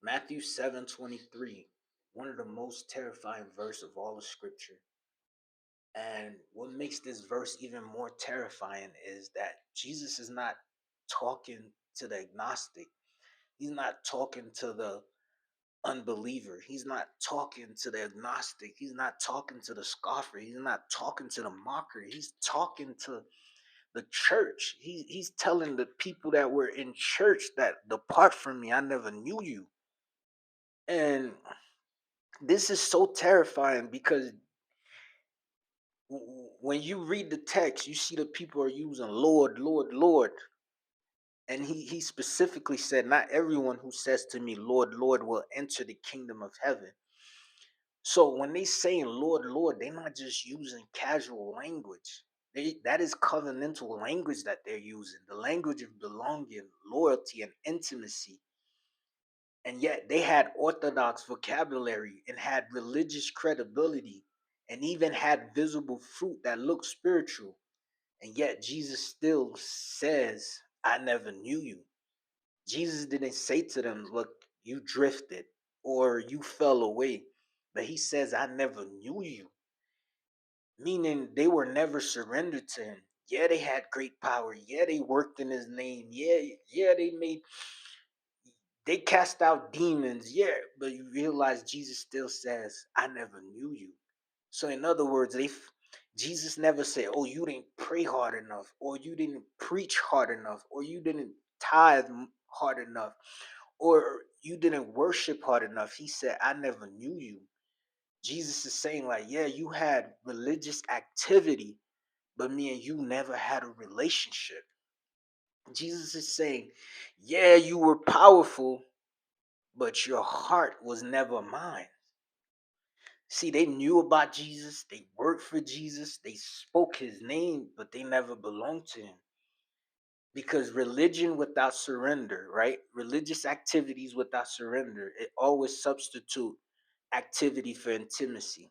Matthew 7:23, one of the most terrifying verse of all of scripture. And what makes this verse even more terrifying is that Jesus is not talking to the agnostic. He's not talking to the unbeliever. He's not talking to the agnostic. He's not talking to the scoffer. He's not talking to the mocker. He's talking to the church. He's telling the people that were in church that depart from me, I never knew you. And this is so terrifying because when you read the text, you see the people are using Lord, Lord, Lord. And he specifically said, not everyone who says to me, Lord, Lord, will enter the kingdom of heaven. So when they saying Lord, Lord, they're not just using casual language. That is covenantal language that they're using, the language of belonging, loyalty, and intimacy. And yet they had orthodox vocabulary and had religious credibility and even had visible fruit that looked spiritual. And yet Jesus still says, I never knew you. Jesus didn't say to them, look, you drifted or you fell away. But he says, I never knew you. Meaning they were never surrendered to him. Yeah, they had great power. Yeah, they worked in his name. Yeah, they cast out demons. Yeah, but you realize Jesus still says, I never knew you. So in other words, Jesus never said, "Oh, you didn't pray hard enough, or you didn't preach hard enough, or you didn't tithe hard enough, or you didn't worship hard enough." He said, "I never knew you." Jesus is saying, like, yeah, you had religious activity, but me and you never had a relationship. Jesus is saying, yeah, you were powerful, but your heart was never mine. See, they knew about Jesus, they worked for Jesus, they spoke his name, but they never belonged to him. Because religion without surrender, right? Religious activities without surrender, it always substitute activity for intimacy.